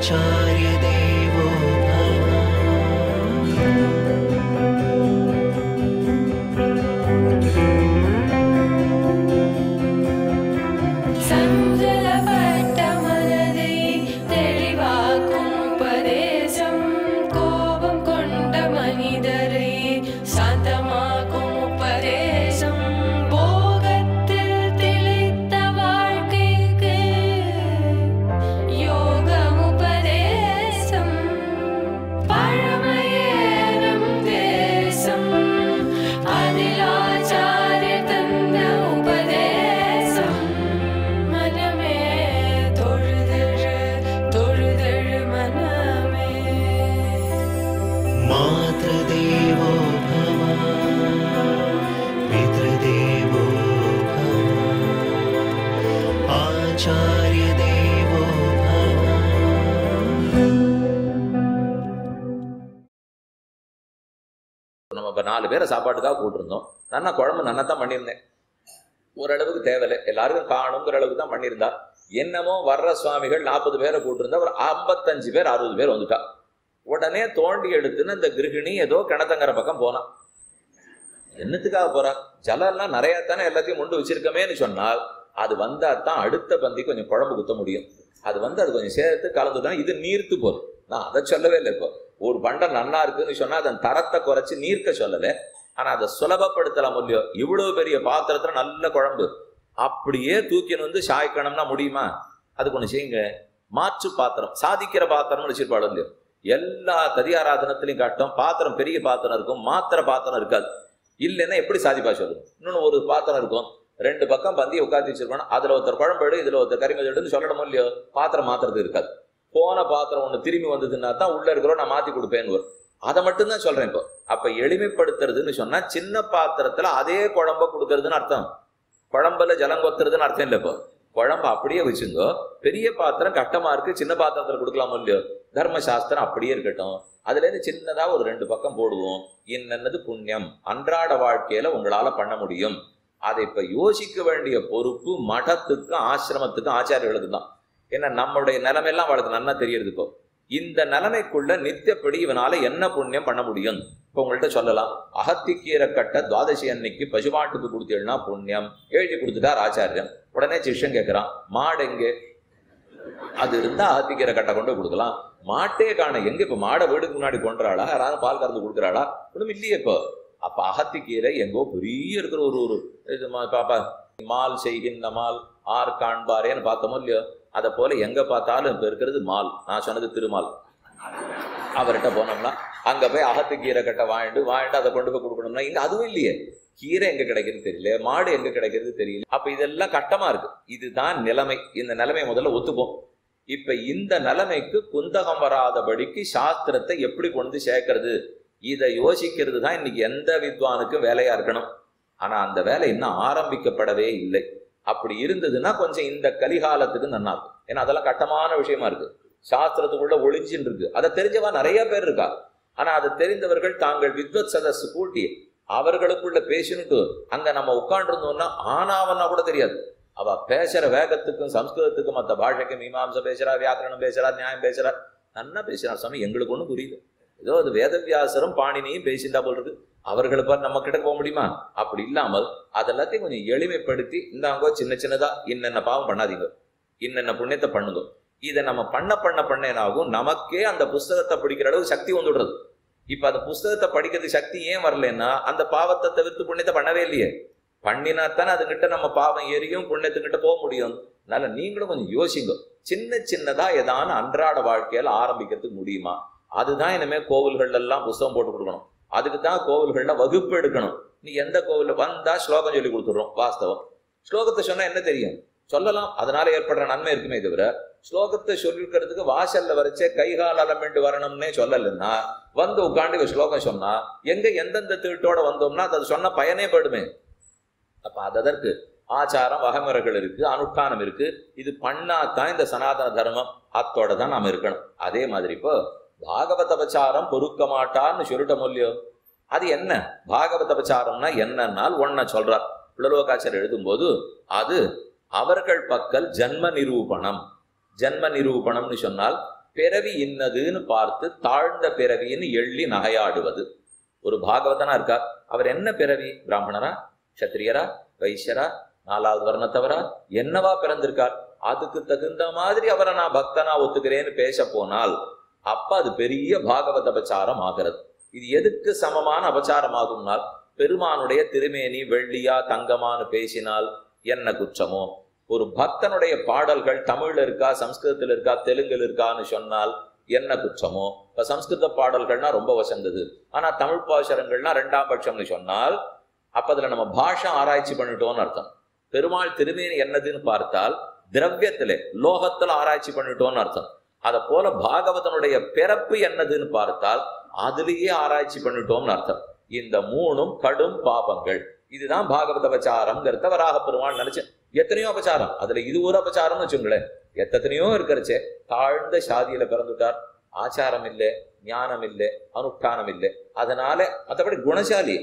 आचार्य देवो मातृदेवो भव पितृदेवो भव आचार्य देवो भव. நம்ம 4 பேரை சாப்பாட்டுக்காக கூட்டிருந்தோம். நல்லா குழம்பு நல்லா தான் பண்ணியிருந்தேன். ஓரளவுக்கு தேவையில்லை, எல்லாருக்கும் காணுங்கிற அளவுக்கு தான் பண்ணியிருந்தா. என்னமோ வர்ற சுவாமிகள் 40 பேரை கூட்டிருந்தா, ஒரு 55 பேர் 60 பேர் வந்துட்டா. உடனே தோண்டி எடுத்துன்னு இந்த கிருகிணி ஏதோ கிணத்தங்கரை பக்கம் போனான். என்னத்துக்காக போறான்? ஜலம் எல்லாம் நிறைய தானே எல்லாத்தையும் முண்டு வச்சிருக்கமேன்னு சொன்னால், அது வந்தா தான் அடுத்த பந்தி கொஞ்சம் குழம்பு குத்த முடியும். அது அது கொஞ்சம் சேர்த்து கலந்துதான் இது நீர்த்து போகுது. நான் அதை சொல்லவே இல்லை. இப்போ ஒரு பண்டம் நன்னா இருக்குன்னு சொன்னா அதன் தரத்தை குறைச்சி நீர்க்க சொல்லலை, ஆனா அதை சுலபப்படுத்தலாம் இல்லையோ. இவ்வளவு பெரிய பாத்திரத்துல நல்ல குழம்பு அப்படியே தூக்கின்னு வந்து சாய்க்கணும்னா முடியுமா? அதுக்கு ஒண்ணு செய்யுங்க, மாற்று பாத்திரம், சாதிக்கிற பாத்திரம்னு வச்சிருப்பாடு இல்லையோ. எல்லா ததியாராதனத்திலையும் காட்டும் பாத்திரம், பெரிய பாத்திரம் இருக்கும், மாத்திர பாத்திரம் இருக்காது. இல்லைன்னா எப்படி சாதிப்பா சொல்லுங்க? இன்னொன்னு ஒரு பாத்திரம் இருக்கும், 2 பக்கம் பந்தியை உட்காந்து வச்சிருக்கணும், அதுல ஒருத்தர் குழம்பு இதுல ஒருத்தர் கறிமதிடுன்னு சொல்லணும் இல்லையோ. பாத்திரம் மாத்துறது இருக்காது. போன பாத்திரம் ஒண்ணு திரும்பி வந்ததுன்னா தான் உள்ள இருக்கிறோம் நான் மாத்தி கொடுப்பேன்னு. அதை மட்டும்தான் சொல்றேன் இப்போ. அப்ப எளிமைப்படுத்துறதுன்னு சொன்னா சின்ன பாத்திரத்துல அதே குழம்ப கொடுக்கறதுன்னு அர்த்தம். குழம்புல ஜலம் கொத்துறதுன்னு அர்த்தம் இல்லை. இப்போ குழம்பு அப்படியே வச்சுங்கோ. பெரிய பாத்திரம் கட்டமா இருக்கு, சின்ன பாத்திரத்துல கொடுக்கலாமோ இல்லையோ. தர்மசாஸ்திரம் அப்படியே இருக்கட்டும். அதுல இருந்து சின்னதா ஒரு 2 பக்கம் போடுவோம். என்னது புண்ணியம் அன்றாட வாழ்க்கையில உங்களால பண்ண முடியும். அதை இப்ப யோசிக்க வேண்டிய பொறுப்பு மடத்துக்கும் ஆசிரமத்துக்கும் ஆச்சாரியர்களுக்கு தான். ஏன்னா நம்மளுடைய நிலைமையெல்லாம் அவளுக்கு நல்லா தெரியறது. இப்போ இந்த நிலைமைக்குள்ள நித்தியப்படி இவனால என்ன புண்ணியம் பண்ண முடியும்? இப்போ உங்கள்கிட்ட சொல்லலாம், அகத்திக்கீரை கட்ட துவாதசி அன்னைக்கு பசுமாட்டுக்கு கொடுத்தீங்கன்னா புண்ணியம் எழுதி கொடுத்துட்டார் ஆச்சாரியன். உடனே சிஷ்யன் கேட்கிறான், மாடு எங்கே? அது இருந்தா அகத்திக்கீரை கட்டை கொண்டு கொடுக்கலாம். மாட்டே காண எங்க? இப்ப மாடை வீடுக்கு முன்னாடி கொண்டுறாளா? யாராவது பால் கறந்து கொடுக்குறாளா? ஒன்றும் இல்லையே. இப்போ அப்ப அகத்திக்கீரை எங்கோ பெரிய இருக்கிற ஒரு இது பாப்பா மால் செய்கின்ற மால் ஆர் காண்பாரேன்னு பார்த்தோமோ இல்லையோ. அதை போல எங்க பார்த்தாலும் இப்ப இருக்கிறது மால். நான் சொன்னது திருமால். அவர்கிட்ட போனோம்னா அங்க போய் அகத்துக்கீரை கட்டை வாங்கிட்டு அதை கொண்டு போய் கொடுக்கணும்னா இங்க அதுவும் இல்லையே. கீரை எங்க கிடைக்கிறது தெரியல, மாடு எங்க கிடைக்கிறது தெரியல. அப்ப இதெல்லாம் கட்டமா இருக்கு. இதுதான் நிலைமை. இந்த நிலைமை முதல்ல ஒத்துப்போம். இப்ப இந்த நிலைமைக்கு குந்தகம் வராதபடிக்கு சாஸ்திரத்தை எப்படி கொண்டு சேர்க்கறது, இதை யோசிக்கிறது தான் இன்னைக்கு எந்த வித்வானுக்கும் வேலையா இருக்கணும். ஆனா அந்த வேலை இன்னும் ஆரம்பிக்கப்படவே இல்லை. அப்படி இருந்ததுன்னா கொஞ்சம் இந்த கலிகாலத்துக்கு நன்னா இருக்கும். ஏன்னா அதெல்லாம் கட்டமான விஷயமா இருக்கு, சாஸ்திரத்துக்குள்ள ஒளிஞ்சின்னு இருக்கு. அதை தெரிஞ்சவா நிறைய பேர் இருக்கா. ஆனா அதை தெரிந்தவர்கள் தாங்கள் வித்வத் சதஸ் கூட்டி அவர்களுக்குள்ள பேசினுட்டு அங்க நம்ம உட்காண்டிருந்தோம்னா ஆனாவன்னா கூட தெரியாது. அவ பேசுற வேகத்துக்கும் சம்ஸ்கிருதத்துக்கும் மற்ற பாஷைக்கும் மீமாம்சை பேசுறா, வியாக்கரணம் பேசுறா, நியாயம் பேசுறா, நன்னா பேசுறா. சாமி எங்களுக்கு ஒன்றும் புரியுது. ஏதோ அது வேதவியாசரும் பாணினியும் பேசிட்டா போல் இருக்கு. அவர்களை பார்த்து நம்ம கிட்ட போக முடியுமா? அப்படி இல்லாமல் அதெல்லாத்தையும் கொஞ்சம் எளிமைப்படுத்தி இந்தாங்கோ சின்ன சின்னதா இன்னென்ன பாவம் பண்ணாதீங்க, இன்னென்ன புண்ணியத்தை பண்ணுங்க. இதை நம்ம பண்ண என்னாகும், நமக்கே அந்த புஸ்தகத்தை படிக்கிற அளவு சக்தி வந்துடுறது. இப்ப அந்த புஸ்தகத்தை படிக்கிறது சக்தி ஏன் வரலன்னா அந்த பாவத்தை தவிர்த்து புண்ணியத்தை பண்ணவே இல்லையே. பண்ணினாத்தானே அதுகிட்ட நம்ம பாவம் ஏறியும் புண்ணியத்துக்கிட்ட போக முடியும். அதனால நீங்களும் கொஞ்சம் யோசிங்க. சின்ன சின்னதா ஏதான அன்றாட வாழ்க்கையில ஆரம்பிக்கிறதுக்கு முடியுமா? அதுதான் இனிமே கோவில்கள் எல்லாம் புஸ்தகம் போட்டு கொடுக்கணும். அதுக்கு தான் கோவில்கள்ல வகுப்பு எடுக்கணும். நீ எந்த கோவில்ல வந்தா ஸ்லோகம் சொல்லி கொடுத்துடுறோம். வாஸ்தவம் ஸ்லோகத்தை சொன்னா என்ன தெரியும் சொல்லலாம், அதனால ஏற்படுற நன்மை இருக்குமே தவிர ஸ்லோகத்தை சொல்லிருக்கிறதுக்கு வாசல்ல வரைச்சே கைகால் அலமெண்டு வரணும்னே சொல்லலைன்னா வந்து உட்காந்து ஸ்லோகம் சொன்னா எங்க எந்தெந்த தீட்டோட வந்தோம்னா அது சொன்ன பயனே படுமே. அப்ப அதற்கு ஆச்சாரம் வகைமுறைகள் இருக்கு, அனுஷ்டானம் இருக்கு. இது பண்ணாதான் இந்த சனாதன தர்மம் அத்தோட தான் நாம இருக்கணும். அதே மாதிரி இப்போ பாகவத பச்சாரம் பொறுக்க மாட்டான்னு சொல்லிட்ட இல்லையோ. அது என்ன பாகவத பச்சாரம்னா என்னன்னால் ஒன்ன சொல்றார் புலலோகாச்சாரியர் எழுதும்போது, அது அவர்கள் பக்கல் ஜன்ம நிரூபணம். ஜன்ம நிரூபணம்னு சொன்னால் பிறவி இன்னதுன்னு பார்த்து தாழ்ந்த பிறவின்னு எள்ளி நகையாடுவது. ஒரு பாகவதனா இருக்கார், அவர் என்ன பிறவி, பிராமணரா, சத்திரியரா, வைசியரா, 4வது வர்ணத்தவரா, என்னவா பிறந்திருக்கார், அதுக்கு தகுந்த மாதிரி அவரை நான் பக்தனா ஒத்துக்கிறேன்னு பேச போனால் அப்ப அது பெரிய பாகவத அபச்சாரம் ஆகிறது. இது எதுக்கு சமமான அபச்சாரம் ஆகும்னால், பெருமானுடைய திருமேனி வெள்ளியா தங்கமானு பேசினால் என்ன குற்றமோ, ஒரு பக்தனுடைய பாடல்கள் தமிழ்ல இருக்கா சம்ஸ்கிருதத்தில் இருக்கா தெலுங்குல இருக்கான்னு சொன்னால் என்ன குற்றமோ. இப்ப சம்ஸ்கிருத பாடல்கள்னா ரொம்ப வசந்தது, ஆனா தமிழ் பாசுரங்கள்னா 2ஆம் பட்சம்னு சொன்னால் அப்ப அதுல நம்ம பாஷா ஆராய்ச்சி பண்ணிட்டோம்னு அர்த்தம். பெருமாள் திருமேனி என்னதுன்னு பார்த்தால் திரவியத்திலே லோகத்துல ஆராய்ச்சி பண்ணிட்டோம்னு அர்த்தம். அத போல பாகவதனுடைய பிறப்பு என்னதுன்னு பார்த்தால் அதுலேயே ஆராய்ச்சி பண்ணிட்டோம்னு அர்த்தம். இந்த 3ம் கடும் பாபங்கள். இதுதான் பாகவத அபச்சாரம்ங்கிறத வராக பெருமாள் நினைச்சு. எத்தனையோ அபச்சாரம், அதுல இது ஒரு அபச்சாரம்னு வச்சுங்களேன், எத்தனையோ இருக்கிறச்சே. தாழ்ந்த சாதியில பிறந்துட்டார், ஆச்சாரம் இல்லை, ஞானம் இல்லை, அனுஷ்டானம் இல்லை, அதனால மற்றபடி குணசாலி.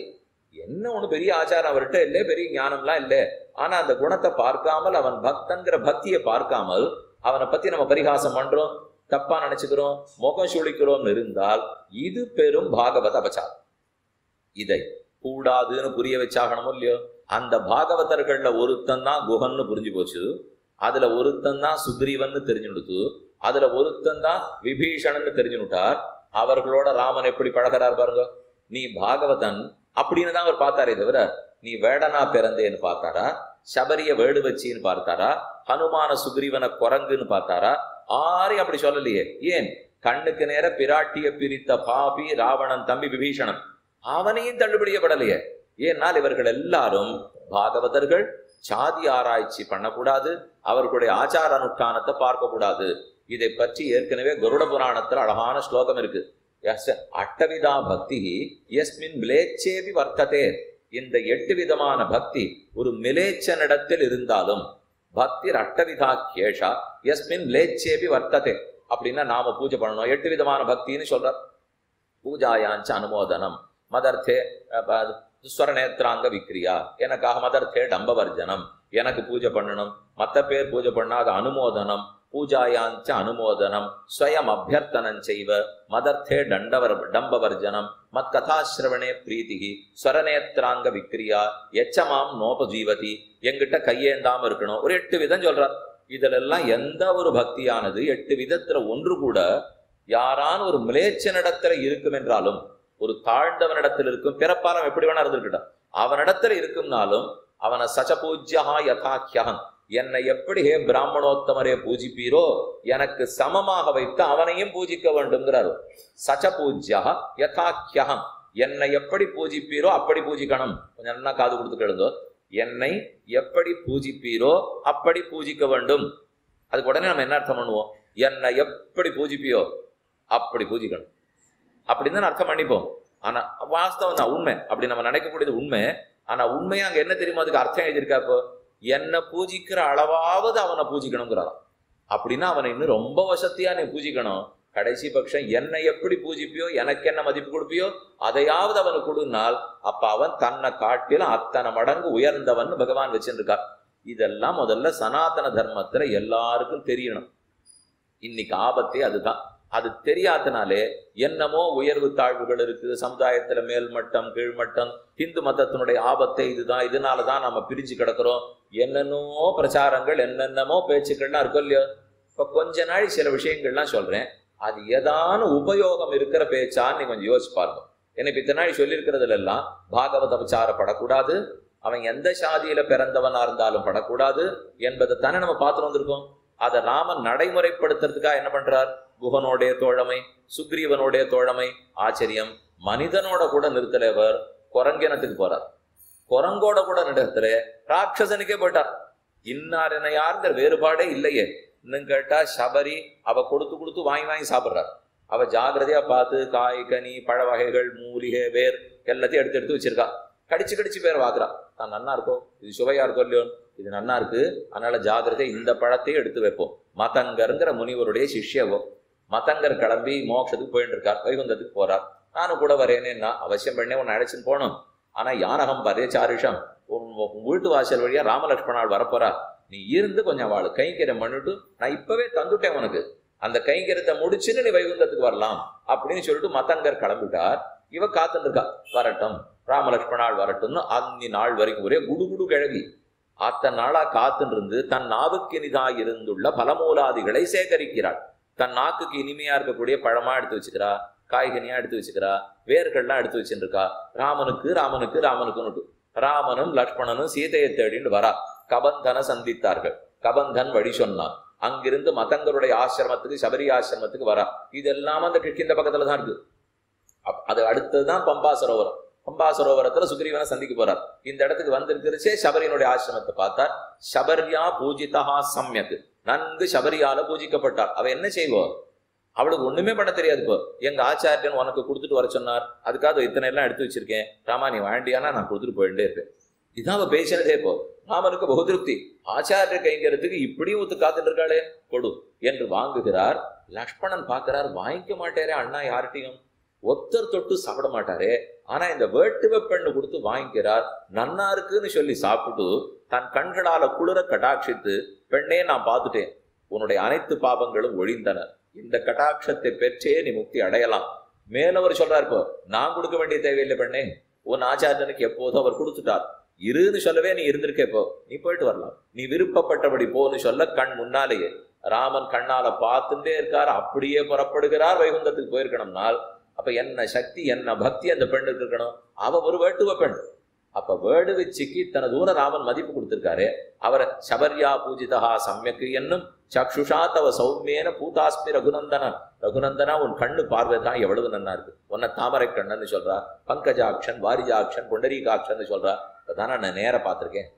என்ன ஒண்ணு பெரிய ஆச்சாரம் அவர்கிட்ட இல்லை, பெரிய ஞானம்லாம் இல்லை, ஆனா அந்த குணத்தை பார்க்காமல், அவன் பக்தங்கிற பக்தியை பார்க்காமல் அவனை பத்தி நம்ம பரிகாசம் பண்றோம், தப்பா நினைச்சுக்கிறோம், முகம் சுழிக்கிறோம்னு இருந்தால் இது பெரும் பாகவத அபச்சாரம். இதை கூடாதுன்னு புரிய வச்சாகணும் இல்லையோ. அந்த பாகவதர்கள்ல ஒருத்தன் தான் குஹன்னு புரிஞ்சு போச்சு, அதுல ஒருத்தன் தான் சுக்ரீவன்னு தெரிஞ்சுடுத்து, அதுல ஒருத்தன் தான் விபீஷணன்னு தெரிஞ்சுட்டார். அவர்களோட ராமன் எப்படி பழகிறார் பாருங்க. நீ பாகவதன் அப்படின்னு தான் அவர் பார்த்தாரே தவிர நீ வேடனா பிறந்தேன்னு பார்த்தாரா, சபரிய வேடு வச்சின்னு பார்த்தாரா, ஹனுமான சுக்ரீவனை குரங்குன்னு பார்த்தாரா? ஆரையும் அப்படி சொல்லலையே. ஏன்? கண்ணுக்கு நேர பிராட்டிய பிரித்த பாபி ராவணன் தம்பி விபீஷணன், அவனையும் தள்ளுபடியப்படலையே. ஏன்னால் இவர்கள் எல்லாரும் பாகவதர்கள், சாதி ஆராய்ச்சி பண்ணக்கூடாது, அவர்களுடைய ஆச்சார அனுஷ்டானத்தை பார்க்க கூடாது. இதை பற்றி ஏற்கனவே கருட புராணத்துல அழகான ஸ்லோகம் இருக்கு. அட்டவிதா பக்தி எஸ்மின் மிலேச்சேபி வர்த்ததே. இந்த 8 விதமான பக்தி ஒரு மிலேச்சனிடத்தில் இருந்தாலும் பக்தி அட்டவிதா கேஷா எஸ்மின் மிலேச்சேபி வர்த்ததே. அப்படின்னா நாம பூஜை பண்ணணும் 8 விதமான பக்தின்னு சொல்றார். பூஜாயாஞ்ச அனுமோதனம், மதர்த்தே ஸ்வரநேத்ராங்க விக்ரியா, எனக்காக மதர்த்தே டம்பவர்ஜனம், எனக்கு பூஜை பண்ணணும், மற்ற பேர் பூஜை பண்ணா அது அனுமோதனம். பூஜாயாஞ்ச அனுமோதனம் ஸ்வயம் அபியர்த்தனம் செய்வ மதர்த்தே டம்பவர்ஜனம் மத் கதாசிரவணே பிரீதிகி ஸ்வரநேத்ராங்க விக்ரியா எச்சமாம் நோபஜீவதி. எங்கிட்ட கையேந்தாம இருக்கணும். ஒரு 8 விதம் சொல்றார். இதுல எல்லாம் எந்த ஒரு பக்தியானது 8 விதத்துல ஒன்று கூட யாரான ஒரு மிலேச்சனிடத்துல இருக்கும் என்றாலும், ஒரு தாழ்ந்தவனிடத்தில் இருக்கும், பிறப்பாலம் எப்படி வேணா இருந்துருக்கட்டும், அவனிடத்துல இருக்கும்னாலும் அவனை சச்சபூஜ்யா யதாக்கியகன், என்னை எப்படி ஹே பிராமணோத்தமரே பூஜிப்பீரோ எனக்கு சமமாக வைத்து அவனையும் பூஜிக்க வேண்டும்ங்கிறார். சச்சபூஜ்யா யதாக்கியகம், என்னை எப்படி பூஜிப்பீரோ அப்படி பூஜிக்கணும். கொஞ்சம் நல்லா காது கொடுத்து கேளுங்க. என்னை எப்படி பூஜிப்பீரோ அப்படி பூஜிக்க வேண்டும். அதுக்கு உடனே நம்ம என்ன அர்த்தம் பண்ணுவோம்? என்னை எப்படி பூஜிப்பியோ அப்படி பூஜிக்கணும் அப்படின்னு தான் அர்த்தம் பண்ணிப்போம். ஆனா வாஸ்தவம் தான், உண்மை. அப்படி நம்ம நினைக்கக்கூடியது உண்மை. ஆனா உண்மையா அங்க என்ன தெரியுமா? அதுக்கு அர்த்தம் எழுதியிருக்கா. இப்போ என்னை பூஜிக்கிற அளவாவது அவனை பூஜிக்கணுங்கிறாராம். அப்படின்னா அவனை இன்னும் ரொம்ப வசதியா நீ பூஜிக்கணும். கடைசி பட்சம் என்னை எப்படி பூஜிப்பியோ, எனக்கு என்ன மதிப்பு கொடுப்பியோ அதையாவது அவனுக்கு கொடுனால் அப்ப அவன் தன்னை காட்டிலும் அத்தனை மடங்கு உயர்ந்தவன் பகவான் வச்சுருக்கார். இதெல்லாம் முதல்ல சனாதன தர்மத்துல எல்லாருக்கும் தெரியணும். இன்னைக்கு ஆபத்தே அதுதான். அது தெரியாதனாலே என்னமோ உயர்வு தாழ்வுகள் இருக்கு சமுதாயத்துல, மேல்மட்டம் கீழ்மட்டம். ஹிந்து மதத்தினுடைய ஆபத்தை இதுதான், இதனாலதான் நம்ம பிரிஞ்சு கிடக்கிறோம். என்னென்னமோ பிரச்சாரங்கள், என்னென்னமோ பேச்சுக்கள்லாம் இருக்கும் இல்லையோ. இப்ப கொஞ்ச நாள் சில விஷயங்கள்லாம் சொல்றேன், அது ஏதான உபயோகம் இருக்கிற பேச்சான்னு நீ கொஞ்சம் யோசிச்சு பாருங்க. எனக்கு இத்தனை நாள் சொல்லியிருக்கிறதுல எல்லாம் பாகவத படக்கூடாது, அவன் எந்த சாதியில பிறந்தவனா இருந்தாலும் படக்கூடாது என்பதை தானே நம்ம பார்த்துட்டு வந்திருக்கோம். அதை ராமன் நடைமுறைப்படுத்துறதுக்காக என்ன பண்றார்? குஹனோடைய தோழமை, சுக்ரீவனுடைய தோழமை, ஆச்சரியம். மனிதனோட கூட நிறுத்தலைவர், குரங்கினத்துக்கு போறார். குரங்கோட கூட நிறுத்தல, ராட்சசனுக்கே போயிட்டார். இன்னார் என்ன யாருங்கிற வேறுபாடே இல்லையே. இன்னும் கேட்டா சபரி அவ கொடுத்து கொடுத்து வாங்கி வாங்கி சாப்பிட்றார். அவ ஜாகிரதையா பார்த்து காய் கனி பழ வகைகள் மூலிகை வேர் எல்லாத்தையும் எடுத்து எடுத்து வச்சிருக்கா. கடிச்சு கடிச்சு பேர் வாக்குறா. தான் நன்னா இருக்கோ, இது சுவையா இருக்கோ இல்லையோ, இது நன்னா இருக்கு, அதனால ஜாகிரதை இந்த பழத்தையும் எடுத்து வைப்போம். மதங்கருங்கிற முனிவருடைய சிஷ்யவோ. மதங்கர் கிளம்பி மோட்சத்துக்கு போயிட்டு இருக்கார், வைகுந்தத்துக்கு போறார். நானும் கூட வரேன்னு அவசியம் பண்ணே உன்னை அழைச்சின்னு போகணும். ஆனா யானகம் பரே சாரிஷம், வீட்டு வாசல் வழியா ராமலட்சுமணால் வரப்போறா, நீ இருந்து கொஞ்சம் அவளை கைங்கரம் பண்ணிட்டு நான் இப்பவே தந்துட்டேன் உனக்கு, அந்த கைங்கரியத்தை முடிச்சுன்னு நீ வைகுந்தத்துக்கு வரலாம் அப்படின்னு சொல்லிட்டு மத்தங்கர் கிளம்பிட்டார். இவ காத்துட்டு இருக்கா, வரட்டும் ராமலட்சுமணாள் வரட்டும்னு. அந்தி நாள் வரைக்கும் ஒரே குடுகுடு கிழவி அத்தனை நாளா காத்துன்னு இருந்து தன் நாவுக்கு இனிதாக இருந்துள்ள பலமூலாதிகளை சேகரிக்கிறாள். தன் நாக்குக்கு இனிமையா இருக்கக்கூடிய பழமா எடுத்து வச்சுக்கிறா, காய்கனியா எடுத்து வச்சுக்கிறா, வேர்கள்லாம் எடுத்து வச்சுட்டு இருக்கா. ராமனுக்குன்னு ராமனும் லக்ஷ்மணனும் சீதையை தேடின்னு வரா. கபந்தனை சந்தித்தார்கள். கபந்தன் வழி சொன்னான். அங்கிருந்து மதங்கருடைய ஆசிரமத்துக்கு சபரி ஆசிரமத்துக்கு வரா. இது எல்லாம் அந்த கிழக்கிந்த பக்கத்துல தான் இருக்கு. அது அடுத்ததுதான் பம்பா சரோவரம். பம்பா சரோவரத்துல சுக்ரீவனை சந்திக்க போறார். இந்த இடத்துக்கு வந்திருக்கிறச்சே சபரியினுடைய ஆசிரமத்தை பார்த்தார். சபரியா பூஜிதா சம்யக், நன்கு சபரியால பூஜிக்கப்பட்டார். அவ என்ன செய்வோம், அவளுக்கு ஒண்ணுமே பண்ண தெரியாது. இப்போ எங்க ஆச்சாரியன் உனக்கு கொடுத்துட்டு வர சொன்னார், அதுக்காக இத்தனை எல்லாம் எடுத்து வச்சிருக்கேன், ராமா நீ வேண்டியானா நான் கொடுத்துட்டு போயிட்டே இருப்பேன். இதான் அவ பேசினதே. இப்போ ராமனுக்கு பகு திருப்தி. ஆச்சாரிய கைங்கிறதுக்கு இப்படியும் ஒத்து காத்துட்டு இருக்காளே, கொடு என்று வாங்குகிறார். லக்ஷ்மணன் பார்க்கிறார், வாங்கிக்க மாட்டாரே அண்ணா யார்கிட்டையும், ஒத்தர் தொட்டு சாப்பிட மாட்டாரே. ஆனா இந்த வேட்டுவ பெண்ணு கொடுத்து வாங்கிக்கிறார். நன்னா இருக்குன்னு சொல்லி சாப்பிட்டு தன் கண்களால குளிர கடாட்சித்து, பெண்ணே நான் பார்த்துட்டேன், உன்னுடைய அனைத்து பாபங்களும் ஒழிந்தன, இந்த கடாட்சத்தை பெற்றே நீ முக்தி அடையலாம். மேலவர் சொல்றார், இப்போ நான் கொடுக்க வேண்டிய தேவையில்லை பெண்ணே, உன் ஆச்சாரியனுக்கு எப்போதும் அவர் கொடுத்துட்டார், இருன்னு சொல்லவே நீ இருந்திருக்க, இப்போ நீ போயிட்டு வரலாம், நீ விருப்பப்பட்டபடி போன்னு சொல்ல கண் முன்னாலேயே ராமன் கண்ணால பார்த்துட்டே இருக்கார். அப்படியே புறப்படுகிறார். வைகுந்தத்துக்கு போயிருக்கணும்னால் அப்ப என்ன சக்தி என்ன பக்தி அந்த பெண்ணுக்கு இருக்கணும். அவ ஒரு வேட்டுவ பெண். அப்ப வேடுவச்சிக்கு தன தூர ராமன் மதிப்பு கொடுத்திருக்காரு. அவரை சபர்யா பூஜிதா சம்யக்கு என்னும் சக்ஷுஷா தவ சௌமியேன பூதாஸ்மி ரகுநந்தன. ரகுநந்தனா உன் கண்ணு பார்வை தான் எவ்வளவு நன்னா இருக்கு. உன்னை தாமரை கண்ணன்னு சொல்றா, பங்கஜாக்ஷன் வாரிஜாக்ஷன் பொண்டரீகாட்சன்னு சொல்றா. அதான நான் நேர பார்த்திருக்கேன்.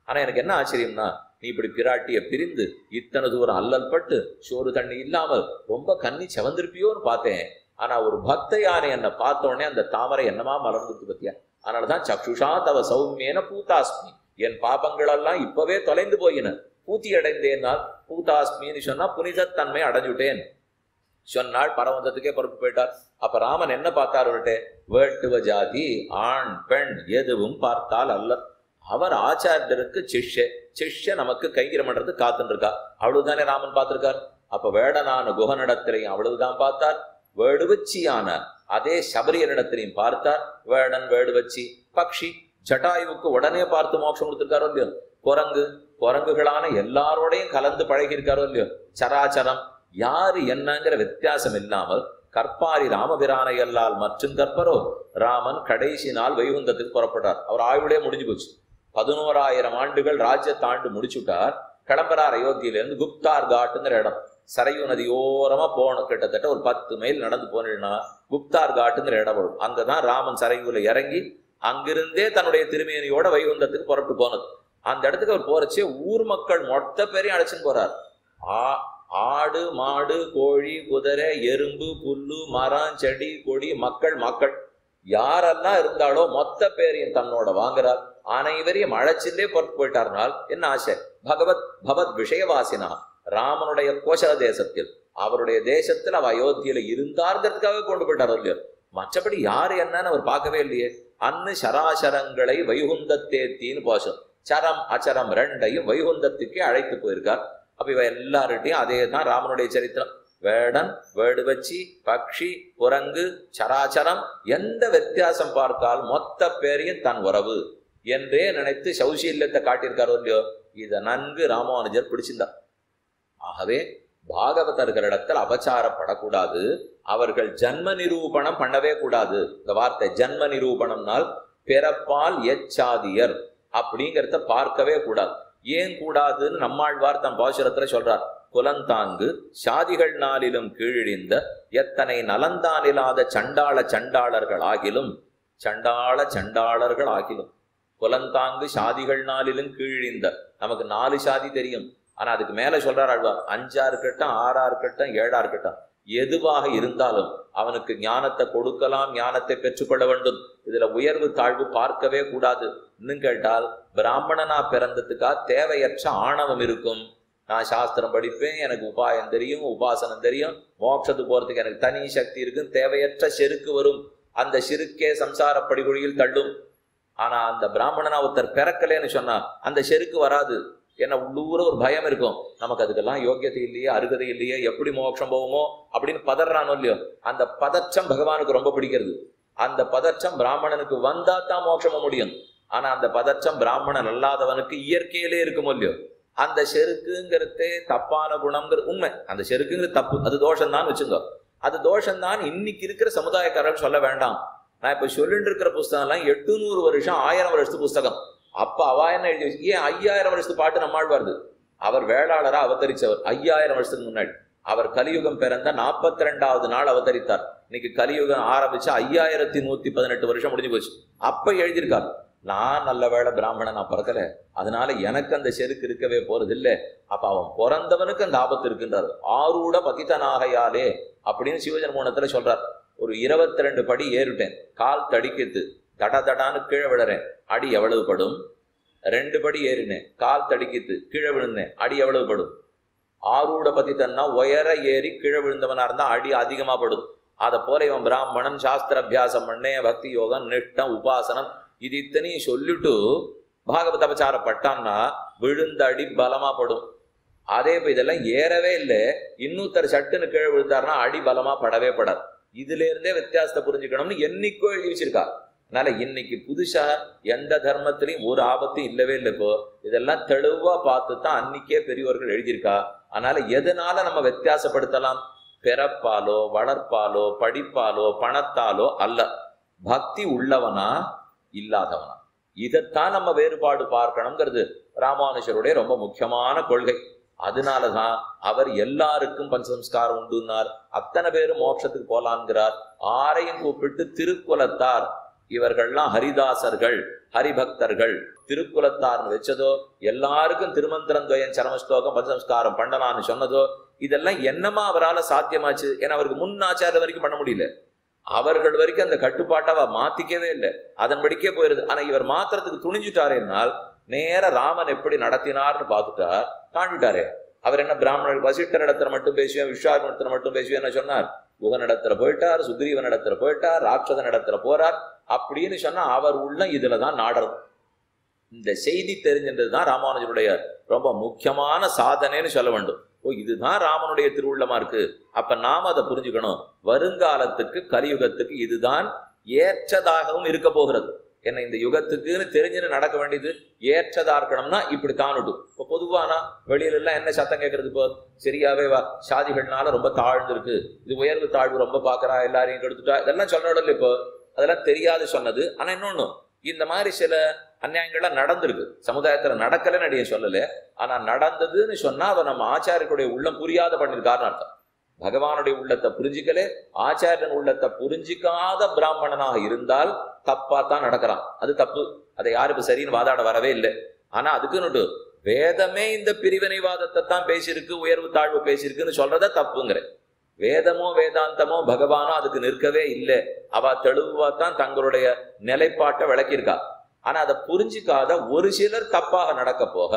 ஆனா எனக்கு என்ன ஆச்சரியம்னா, நீ இப்படி பிராட்டிய பிரிந்து இத்தனை தூரம் அல்லல் பட்டு சோறு தண்ணி இல்லாமல் ரொம்ப கண்ணி செவந்திருப்பியோன்னு பார்த்தேன். ஆனா ஒரு பக்த யானை என்னை பார்த்த உடனே அந்த தாமரை என்னமா மலர்ந்துட்டு பத்தியா. அதனாலதான் சக்ஷுஷா தவ சௌமியேன பூதாஸ்மி, என் பாபங்கள் எல்லாம் இப்பவே தொலைந்து போயின, பூத்தி அடைந்தேனால் பூதாஸ்மின்னு சொன்னா புனிதத்தன்மை அடைஞ்சுட்டேன் சொன்னாள். பரமந்தத்துக்கே பொறுப்பு போயிட்டார். அப்ப ராமன் என்ன பார்த்தார், அவர்கிட்ட வேட்டுவ ஜாதி ஆண் பெண் எதுவும் பார்த்தால் அல்ல. அவர் ஆச்சாரியருக்கு சிஷ்ய நமக்கு கைங்கிரம் பண்றது காத்துன்னு இருக்கா. அவ்வளவுதானே ராமன் பார்த்திருக்கார். அப்ப வேடனான குகனிடத்திலையும் அவ்வளவுதான் பார்த்தார். வேடுவச்சியான அதே சபரியனிடத்திலையும் பார்த்தார். வேடன் வேடுவச்சி பக்ஷி ஜட்டாயுவுக்கு உடனே பார்த்து மோட்சம் கொடுத்திருக்காரோ இல்லையோ. குரங்குகளான எல்லாரோடையும் கலந்து பழகி இருக்காரோ இல்லையோ. சராச்சரம் யாரு என்னங்கிற வித்தியாசம் இல்லாமல் கற்பாரி ராமபிரானை எல்லால் மற்றும் கற்பரோ. ராமன் கடைசி நாள் வைகுந்தத்துக்கு புறப்பட்டார். அவர் ஆயுளே முடிஞ்சு போச்சு. 11,000 ஆண்டுகள் ராஜ்யத்தாண்டு முடிச்சுட்டார். கிளம்புறார் அயோத்தியிலிருந்து. குப்தார் காட்டுங்கிற இடம், சரையு நதியோரமா போகணும். கிட்டத்தட்ட ஒரு 10 மைல் நடந்து போனா குப்தார் காட்டுங்கிற இடம் வரும். அங்கதான் ராமன் சரையூல இறங்கி அங்கிருந்தே தன்னுடைய திருமேனியோட வைகுந்தத்துக்கு புறப்பட்டு போனது. அந்த இடத்துக்கு அவர் போறச்சே ஊர் மக்கள் மொத்த பேரையும் அழைச்சுன்னு போறார். ஆடு மாடு கோழி குதிரை எறும்பு புல்லு மரம் செடி கொடி மக்கள் யாரெல்லாம் இருந்தாலோ மொத்த பேரையும் தன்னோட வாங்குறார். அனைவரையும் அழைச்சிலே புறத்து போயிட்டார்னால் என்ன ஆசை, பகவத் விஷயவாசினா ராமனுடைய கோசல தேசத்தில் அவருடைய தேசத்தில் அவ அயோத்தியில இருந்தார்கிறதுக்காக கொண்டு போயிட்டார் இல்லையோ. மற்றபடி யாரு என்னன்னு அவர் பார்க்கவே இல்லையே. அன்னு சராசரங்களை வைகுந்தத்தேத்தின்னு போசம், சரம் அச்சரம் ரெண்டையும் வைகுந்தத்துக்கே அழைத்து போயிருக்கார். அப்ப இவ எல்லார்கிட்டையும் அதே தான் ராமனுடைய சரித்திரம். வேடன் வேடுவச்சி பக்ஷி குரங்கு சராச்சரம் எந்த வித்தியாசம் பார்த்தால் மொத்த பேரையும் தன் உறவு என்றே நினைத்து சௌசீல்யத்தை காட்டியிருக்காரோ இல்லையோ. இதை நன்கு ராமானுஜர் பிடிச்சிருந்தார். ஆகவே பாகவதர்களிடத்தில் அபச்சாரப்படக்கூடாது. அவர்கள் ஜன்ம நிரூபணம் பண்ணவே கூடாது. இந்த வார்த்தை ஜன்ம நிரூபணம்னால் பிறப்பால் எச்சாதியர் அப்படிங்கிறத பார்க்கவே கூடாது. ஏன் கூடாதுன்னு நம்மாழ்வார் தன் பாசுரத்துல சொல்றார். குலந்தாங்கு சாதிகள் நாளிலும் கீழிழிந்த எத்தனை நலந்தானில்லாத சண்டாளர்கள் ஆகிலும் குலந்தாங்கு சாதிகள் நாளிலும் கீழிழிந்த. நமக்கு 4 சாதி தெரியும். ஆனா அதுக்கு மேல சொல்றார் ஆழ்வார், 5ஆ இருக்கட்டும் 6ஆ இருக்கட்டும் 7ஆ இருக்கட்டும் எதுவாக இருந்தாலும் அவனுக்கு ஞானத்தை கொடுக்கலாம், ஞானத்தை பெற்றுக்கொள்ள வேண்டும். இதுல உயர்வு தாழ்வு பார்க்கவே கூடாது. இன்னும் கேட்டால் பிராமணனா பிறந்ததுக்கா தேவையற்ற ஆணவம் இருக்கும். நான் சாஸ்திரம் படிப்பேன், எனக்கு உபாயம் தெரியும், உபாசனம் தெரியும், மோட்சத்துக்கு போறதுக்கு எனக்கு தனி சக்தி இருக்கு, தேவையற்ற செருக்கு வரும். அந்த செருக்கே சம்சார படிகுழியில் தள்ளும். ஆனா அந்த பிராமணனா ஒருத்தர் பிறக்கலேன்னு சொன்னா அந்த செருக்கு வராது. ஏன்னா உள்ளூர ஒரு பயம் இருக்கும், நமக்கு அதுக்கெல்லாம் யோக்கியதை இல்லையே, அருகதை இல்லையே, எப்படி மோட்சம் போவோமோ அப்படின்னு பதறானோ இல்லையோ. அந்த பதற்றம் பகவானுக்கு ரொம்ப பிடிக்கிறது. அந்த பதற்றம் பிராமணனுக்கு வந்தா தான் மோட்சமா முடியும். ஆனா அந்த பதற்றம் பிராமணன் அல்லாதவனுக்கு இயற்கையிலே இருக்குமோ இல்லையோ. அந்த செருக்குங்கிறதே தப்பான குணம்ங்கிறது உண்மை. அந்த செருக்குங்கிறது தப்பு, அது தோஷம்தான் வச்சுங்க. அது தோஷம்தான் இன்னைக்கு இருக்கிற சமுதாயக்காரர்கள் சொல்ல வேண்டாம். நான் இப்ப சொல்லிட்டு இருக்கிற புஸ்தகம் எல்லாம் 800 வருஷம் 1000 வருஷத்து புஸ்தகம். அப்ப அவ என்ன எழுதி வச்சு, ஏன் 5000 வருஷத்து பாட்டு நம்மாழ்வாருது. அவர் வேளாளரா அவதரிச்சவர் 5000 வருஷத்துக்கு முன்னாடி. அவர் கலியுகம் பிறந்த 42வது நாள் அவதரித்தார். இன்னைக்கு கலியுகம் ஆரம்பிச்சு 5118 வருஷம் முடிஞ்சு போச்சு. அப்ப எழுதியிருக்காரு, நான் நல்ல வேளை பிராமணன் நான் பிறக்கல, அதனால எனக்கு அந்த செருக்கு இருக்கவே போறது இல்லை. அப்ப அவன் பிறந்தவனுக்கு அந்த ஆபத்து இருக்குன்றார். ஆரூட பதித்தனாகையாலே அப்படின்னு சிவஜன்மோகனத்துல சொல்றார். ஒரு 22 படி ஏறிட்டேன், கால் தடிக்கித்து, தட தடான்னு கீழே விழறேன், அடி எவ்வளவு படும். 2 படி ஏறினேன், கால் தடிக்கித்து, கீழே விழுந்தேன், அடி எவ்வளவு படும். ஆரூட பதித்தன்னா உயர ஏறி கீழே விழுந்தவனா இருந்தா அடி அதிகமா படும். அதை போல இவன் பிராமணன் சாஸ்திர அபியாசம் பண்ணே, பக்தி யோகம், நிஷ்டம், உபாசனம் இது இத்தனையும் சொல்லிட்டு பாகவத அபச்சாரப்பட்டான்னா விழுந்த அடி பலமா படும். அதே இப்ப இதெல்லாம் ஏறவே இல்லை, இன்னொருத்தர் சட்டுன்னு கீழே விழுந்தாருன்னா அடி பலமா படவே படாது. இதுல இருந்தே வித்தியாசத்தை புரிஞ்சுக்கணும்னு என்னைக்கோ எழுதி வச்சிருக்கா. அதனால இன்னைக்கு புதுசா எந்த தர்மத்திலையும் ஒரு ஆபத்து இல்லவே இல்லை. இப்போ இதெல்லாம் தெளிவா பார்த்து தான் அன்னைக்கே பெரியவர்கள் எழுதியிருக்கா. அதனால எதனால நம்ம வித்தியாசப்படுத்தலாம்? பிறப்பாலோ வளர்ப்பாலோ படிப்பாலோ பணத்தாலோ அல்ல, பக்தி உள்ளவனா இல்லாதவனா, இதைத்தான் நம்ம வேறுபாடு பார்க்கணுங்கிறது ராமானுஜருடைய ரொம்ப முக்கியமான கொள்கை. அதனாலதான் அவர் எல்லாருக்கும் பஞ்சசம்ஸ்காரம் உண்டுன்னார், அத்தனை பேரும் மோட்சத்துக்கு போலான்கிறார். ஆரையும் கூப்பிட்டு திருக்குலத்தார், இவர்கள்லாம் ஹரிதாசர்கள், ஹரிபக்தர்கள், திருக்குலத்தார்னு வச்சதோ, எல்லாருக்கும் திருமந்திரந்தோயன் சரமஸ்லோகம் பஞ்சசம்ஸ்காரம் பண்ணலான்னு சொன்னதோ, இதெல்லாம் என்னமா அவரால் சாத்தியமாச்சு? ஏன்னா அவருக்கு முன் ஆச்சாரம் வரைக்கும் பண்ண முடியல. அவர்கள் வரைக்கும் அந்த கட்டுப்பாட்டை அவ மாத்திக்கவே இல்லை, அதன்படிக்கே போயிருது. ஆனா இவர் மாத்திரத்துக்கு துணிஞ்சுட்டாரேனால் நேர ராமன் எப்படி நடத்தினார்னு பார்த்துட்டா தாண்டிட்டாரே. அவர் என்ன பிராமணர் வசிஷ்டர் இடத்துல மட்டும் பேசுவேன், விஸ்வாமித்திரத்துல மட்டும் பேசுவேன்னு சொன்னார். குகன் இடத்துல போயிட்டார், சுக்ரீவன் இடத்துல போயிட்டார், ராட்சதன் இடத்துல போறார் அப்படின்னு சொன்னா அவர் உள்ள இதுலதான் நாடுறது. இந்த செய்தி தெரிஞ்சின்றதுதான் ராமானுஜருடைய ரொம்ப முக்கியமான சாதனைன்னு சொல்ல வேண்டும். ஓ, இதுதான் ராமனுடைய திருவுள்ளமா இருக்கு, அப்ப நாம அதை புரிஞ்சுக்கணும். வருங்காலத்துக்கு கலியுகத்துக்கு இதுதான் ஏற்றதாகவும் இருக்க போகிறது. என்ன இந்த யுகத்துக்குன்னு தெரிஞ்சுன்னு நடக்க வேண்டியது ஏற்றதா இருக்கணும்னா இப்படி தானுடும். இப்போ பொதுவானா வெளியில எல்லாம் என்ன சத்தம் கேட்கறது? இப்போ சரியாவே சாதிகள்னால ரொம்ப தாழ்ந்துருக்கு, இது உயர்வு தாழ்வு ரொம்ப பாக்குறா, எல்லாரையும் கெடுத்துட்டா, இதெல்லாம் சொல்லணும். இப்போ அதெல்லாம் தெரியாது சொன்னது. ஆனா இன்னொன்னு, இந்த மாதிரி சில அநியாயங்கள்லாம் நடந்திருக்கு சமுதாயத்துல, நடக்கலன்னு அடிய சொல்லல. ஆனா நடந்ததுன்னு சொன்னா அவ நம்ம ஆச்சாரியனுடைய உள்ளம் புரியாத பண்ணிருக்காருன்னு அர்த்தம். பகவானுடைய உள்ளத்தை புரிஞ்சிக்கலே, ஆச்சாரியன் உள்ளத்தை புரிஞ்சிக்காத பிராமணனாக இருந்தால் தப்பா தான் நடக்கிறான். அது தப்பு, அதை யாருக்கு சரின்னு வாதாட வரவே இல்லை. ஆனா அதுக்குன்னு வேதமே இந்த பிரிவினைவாதத்தை தான் பேசியிருக்கு, உயர்வு தாழ்வு பேசியிருக்குன்னு சொல்றத தப்புங்கிற. வேதமோ வேதாந்தமோ பகவானோ அதுக்கு நிற்கவே இல்லை. அவ தெளிவா தான் தங்களுடைய நிலைப்பாட்டை விளக்கியிருக்கா. ஆனா அதை புரிஞ்சிக்காத ஒரு சிலர் தப்பாக நடக்க போக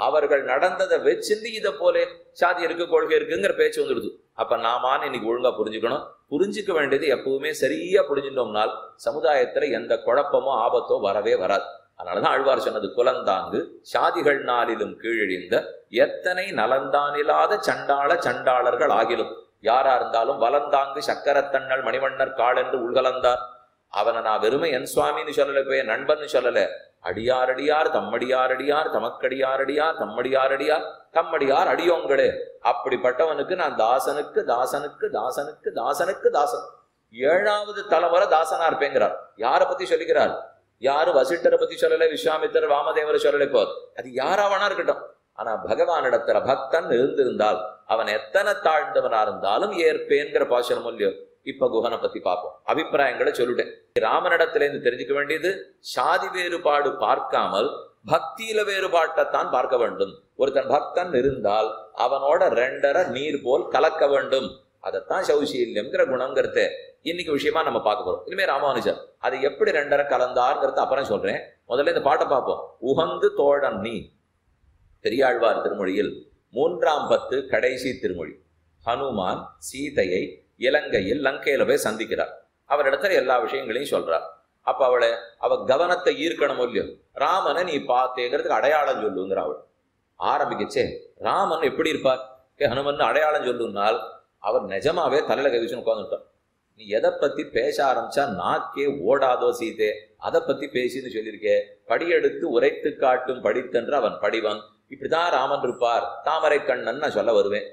அவர்கள் நடந்ததை வச்சிருந்து இதை போல சாதி இருக்கு கொள்கை இருக்குங்கிற பேச்சு வந்துடுது. அப்ப நாமான்னு இன்னைக்கு ஒழுங்கா புரிஞ்சுக்கணும். புரிஞ்சுக்க வேண்டியது எப்பவுமே சரியா புரிஞ்சுட்டோம்னால் சமுதாயத்துல எந்த குழப்பமோ ஆபத்தோ வரவே வராது. அதனாலதான் ஆழ்வார் சொன்னது, குலந்தாங்கு சாதிகள் நாளிலும் கீழிழிந்த எத்தனை நலந்தானில்லாத சண்டாள சண்டாளர்கள் ஆகிலும். யாரா இருந்தாலும் வலந்தாங்கு சக்கரத்தண்ணல் மணிவண்ணர் கால் என்று உள்கலந்தார். அவனை நான் வெறுமை என் சுவாமின்னு சொல்லல, போய் நண்பன்னு சொல்லல. அடியாரடியார் தம்மடியாரடியார் தமக்கடியாரடியார் தம்மடியாரடியார் தம்மடியார் அடியோங்களே. அப்படிப்பட்டவனுக்கு நான் தாசனுக்கு தாசனுக்கு தாசனுக்கு தாசனுக்கு தாசன், 7வது தலைமுறை தாசனா இருப்பேங்கிறார். யாரை பத்தி சொல்லுகிறார்? யாரு வசிஷ்டரை பத்தி சொல்லல, விஸ்வாமித்திரர் வாமதேவரை சொல்லல. இப்போ அது யாராவனா இருக்கட்டும், ஆனா பகவானிடத்துல பக்தன் இருந்திருந்தால் அவன் எத்தனை தாழ்ந்தவனா இருந்தாலும் ஏற்பேங்கிற பாசனம் இல்லையோ. இப்ப குகனை பத்தி பார்ப்போம். அபிப்பிராயங்களை சொல்லிட்டேன். ராமனிடத்துல இருந்து தெரிஞ்சுக்க வேண்டியது, சாதி வேறுபாடு பார்க்காமல் பக்தியில வேறுபாட்டைத்தான் பார்க்க வேண்டும். ஒருத்தன் பக்தன் இருந்தால் அவனோட 2.5 நீர் போல் கலக்க வேண்டும். அதைத்தான் சௌசீல்யம்ங்கிற குணங்கிறத இன்னைக்கு விஷயமா நம்ம பார்க்க போறோம். இனிமே ராமானுஜர் அதை எப்படி 2.5 கலந்தாருங்கிறத அப்புறம் சொல்றேன். முதல்ல இந்த பாட்டை பார்ப்போம். உகந்து தோழன் நீ, பெரியாழ்வார் திருமொழியில் 3ஆம் 10 கடைசி திருமொழி. ஹனுமான் சீதையை இலங்கையில் லங்கையில போய் சந்திக்கிறார். அவரிடத்துல எல்லா விஷயங்களையும் சொல்றார். அப்ப அவ கவனத்தை ஈர்க்கணும் இல்லையோ. ராமனை நீ பார்த்தேங்கிறதுக்கு அடையாளம் சொல்லுங்கிற அவள். ஆரம்பிக்கச்சே ராமன் எப்படி இருப்பார்? ஹனுமன் அடையாளம் சொல்லுனால் அவர் நிஜமாவே தலையில கை வச்சுன்னு உட்காந்துட்டார். நீ எதை பத்தி பேச ஆரம்பிச்சா நாக்கே ஓடாதோ சீதே, அதை பத்தி பேசின்னு சொல்லியிருக்கே. படியெடுத்து உரைத்து காட்டும் படித்தென்று அவன் படிவன். இப்படிதான் ராமன் இருப்பார், தாமரை கண்ணன் நான் சொல்ல வருவேன்.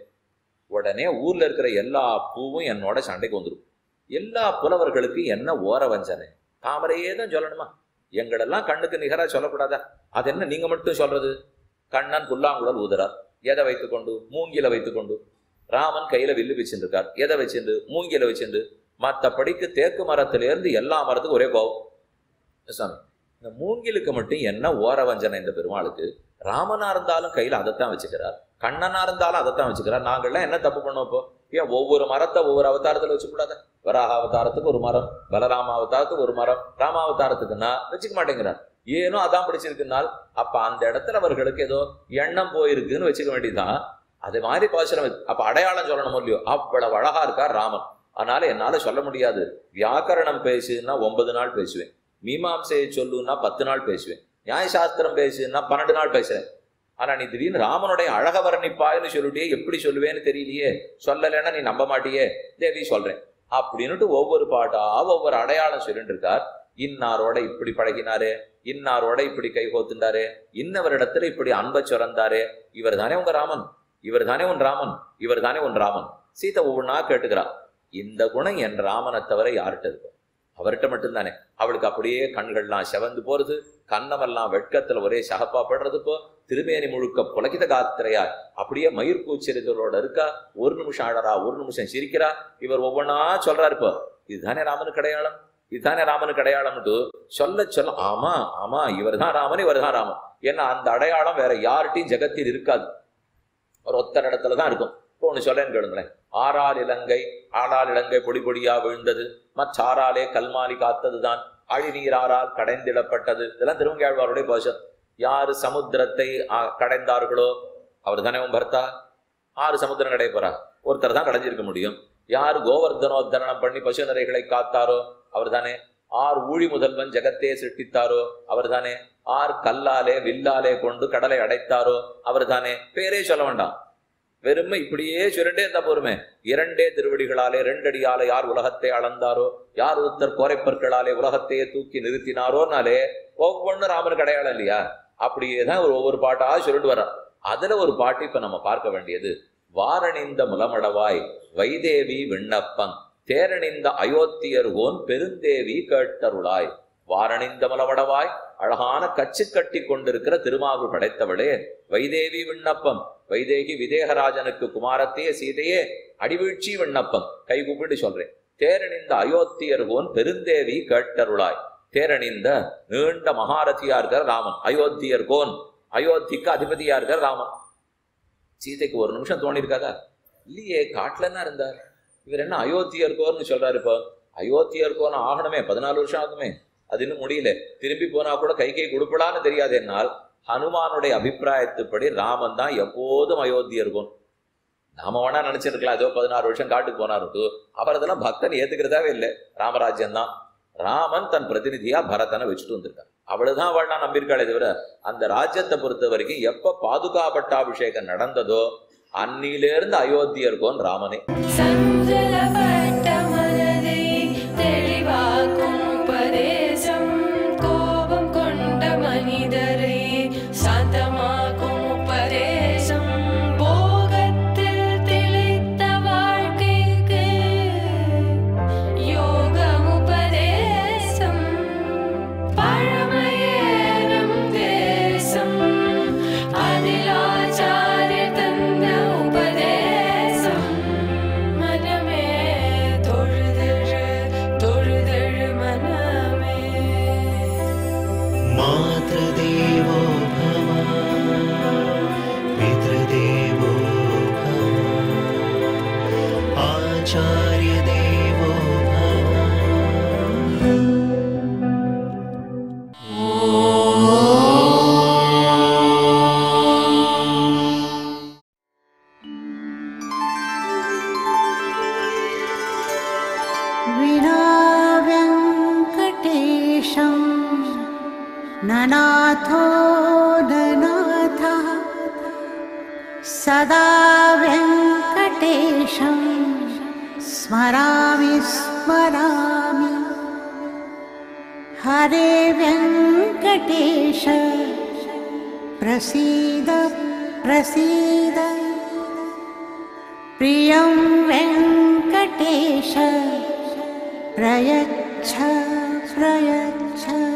உடனே ஊர்ல இருக்கிற எல்லா பூவும் என்னோட சண்டைக்கு வந்துடும். எல்லா புலவர்களுக்கு என்ன ஓர வஞ்சனை, தாமரையே தான் சொல்லணுமா? எங்களெல்லாம் கண்ணுக்கு நிகரா சொல்லக்கூடாதா? அது என்ன நீங்க மட்டும் சொல்றது? கண்ணன் புல்லாங்குழல் ஊதுறார், எதை வைத்துக்கொண்டு? மூங்கில வைத்துக்கொண்டு. ராமன் கையில வில்லு வச்சுருக்கார், எதை வச்சுண்டு? மூங்கில வச்சுண்டு. மற்றபடிக்கு தேக்கு மரத்திலிருந்து எல்லா மரத்துக்கும் ஒரே கோவம். சாமி, இந்த மூங்கிலுக்கு மட்டும் என்ன ஓர வஞ்சனை இந்த பெருமாளுக்கு? ராமனா இருந்தாலும் கையில அதைத்தான் வச்சுக்கிறார், கண்ணனா இருந்தாலும் அதைத்தான் வச்சுக்கிறார். நாங்கள்லாம் என்ன தப்பு பண்ணோம் இப்போ? ஏன் ஒவ்வொரு மரத்தை ஒவ்வொரு அவதாரத்துல வச்சுக்கூடாது? வராக அவதாரத்துக்கு ஒரு மரம், பலராம அவதாரத்துக்கு ஒரு மரம், ராமாவதாரத்துக்குன்னா வச்சுக்க மாட்டேங்கிறார். ஏனோ அதான் பிடிச்சிருக்குனால் அப்ப அந்த இடத்துல அவர்களுக்கு ஏதோ எண்ணம் போயிருக்குன்னு வச்சுக்க வேண்டியதுதான். அது மாதிரி பாசுரம். அப்ப அடையாளம் சொல்லணும் இல்லையோ? அவ்வளவு அழகா இருக்கார் ராமன். அதனால என்னால சொல்ல முடியாது. வியாக்கரணம் பேசுன்னா 9 நாள் பேசுவேன், மீமாம்சையை சொல்லுன்னா 10 நாள் பேசுவேன், நியாயசாஸ்திரம் பேசுன்னா 12 நாள் பேசுறேன். ஆனா நீ திடீர்னு ராமனுடைய அழக வர்ணிப்பாய்னு சொல்லிட்டே எப்படி சொல்லுவேன்னு தெரியலையே, சொல்லலைன்னா நீ நம்ப மாட்டியே, தேவி சொல்றேன் அப்படின்னுட்டு ஒவ்வொரு பாட்டா ஒவ்வொரு அடையாளம் சொல்லிட்டு இருக்கார். இன்னாரோட இப்படி பழகினாரு, இன்னாரோட இப்படி கை கோத்துண்டாரு, இன்னவரிடத்துல இப்படி அன்பை சுரந்தாரு. இவர் தானே உங்க ராமன், இவர் தானே உன் ராமன், இவர் தானே உன் ராமன். சீதை ஒவ்வொன்னா கேட்டுக்கிறா. இந்த குணம் என் ராமனை தவிர யார்கிட்ட இருக்கும்? அவர்கிட்ட மட்டும்தானே. அவளுக்கு அப்படியே கண்கள்லாம் செவந்து போறது, கண்ணமெல்லாம் வெட்கத்துல ஒரே சகப்பா படுறது. இப்போ திருமேனி முழுக்க புலகித காத்திரையா அப்படியே மயிர்கூச்சரிகளோட இருக்கா. ஒரு நிமிஷம் அழறா, ஒரு நிமிஷம் சிரிக்கிறா. இவர் ஒவ்வொன்னா சொல்றாரு, இப்போ இதுதானே ராமனுக்கு அடையாளம், இதுதானே ராமனுக்கு அடையாளம்ட்டு சொல்ல சொல்ல ஆமா ஆமா இவர் தான் ராமன், இவர் தான் ராமன். ஏன்னா அந்த அடையாளம் வேற யார்கிட்டையும் ஜெகத்தில் இருக்காது, ஒரு ஒத்தர் இடத்துல தான் இருக்கும். இப்போ ஒண்ணு சொல்லேன்னு கேளுங்களேன். ஆறால் இலங்கை ஆளால் இலங்கை பொடி பொடியா விழுந்தது, மற்றாராலே கல்மாலி காத்ததுதான், அழிநீராரால் கடைந்திடப்பட்டது. இதெல்லாம் திருவங்கையாழ்வாருடைய பாஷம். யாரு சமுத்திரத்தை கடைந்தார்களோ அவர் தானே உன் பர்த்தா. 6 சமுத்திரம் கடைய போறா, ஒருத்தர் தான் கடைஞ்சிருக்க முடியும். யாரு கோவர்தனோத்தரணம் பண்ணி பசு நிறைகளை காத்தாரோ அவர் தானே. 6 ஊழி முதல்வன் ஜெகத்தே சிருஷ்டித்தாரோ அவர் தானே. 6 கல்லாலே வில்லாலே கொண்டு கடலை அடைத்தாரோ அவர் தானே. பேரே சொல்ல வேண்டாம், வெறுமை இப்படியே சுரண்டே இருந்தா போருமே. 2 திருவடிகளாலே 2 அடியாலே யார் உலகத்தை அளந்தாரோ, யார் ஒருத்தர் கோரைப்பற்களாலே உலகத்தையே தூக்கி நிறுத்தினாரோனாலே ஒவ்வொன்னு ராமனுக்கு அடையாளம் இல்லையா? அப்படியேதான் ஒவ்வொரு பாட்டா சொல்லிட்டு வர்றார். அதுல ஒரு பாட்டு இப்ப நம்ம பார்க்க வேண்டியது. வாரணிந்த முலமடவாய் வைதேவி விண்ணப்பம் தேரணிந்த அயோத்தியர் ஓன் பெருந்தேவி கேட்டருளாய். வாரணிந்த முலமடவாய், அழகான கச்சு கட்டி கொண்டிருக்கிற திருமாவு படைத்தவளே. வைதேவி விண்ணப்பம், வைதேகி விதேகராஜனுக்கு குமாரத்தையே சீதையே அடிவீழ்ச்சி விண்ணப்பம், கை கூப்பிட்டு சொல்றேன். தேரணிந்த அயோத்தியர் ஓன் பெருந்தேவி கேட்டருளாய். தேரணிந்த நீண்ட மகாரதியா இருக்கிற ராமன், அயோத்தியர் கோன், அயோத்திக்கு அதிபதியா இருக்கிற ராமன். சீதைக்கு ஒரு நிமிஷம் தோணி இருக்காதா? இல்லையே, காட்டுலன்னா இருந்தார். இவர் என்ன அயோத்தியர் கோன்னு சொல்றாரு? இப்போ அயோத்தியர் கோன் ஆகணுமே, 14 வருஷம் ஆகுமே, அது இன்னும் முடியல. திரும்பி போனா கூட கை கொடுப்படான்னு தெரியாது. என்னால் ஹனுமானுடைய அபிப்பிராயத்துப்படி ராமன் தான் எப்போதும் அயோத்தியர் கோன். நாம வேணா நினைச்சிருக்கலாம் ஏதோ 16 வருஷம் காட்டுக்கு போனாரு. அவர் அதெல்லாம் பக்தன் ஏத்துக்கிறதாவே இல்லை. ராமராஜ்யம் தான். ராமன் தன் பிரதிநிதியா பரதனை வச்சுட்டு வந்திருக்கார். அவ்வளவுதான் அவள் நான் நம்பியிருக்காளே தவிர அந்த ராஜ்யத்தை பொறுத்த வரைக்கும் எப்ப பாதுகா பட்டாபிஷேகம் நடந்ததோ அன்னிலிருந்து அயோத்தியர் கோன் ராமனே. ननाथो ननाथः सदा वेङ्कटेशं स्मरामि स्मरामि। हरे वेङ्कटेश प्रसीद प्रसीद। प्रियं वेङ्कटेश प्रयच्छ प्रयच्छ।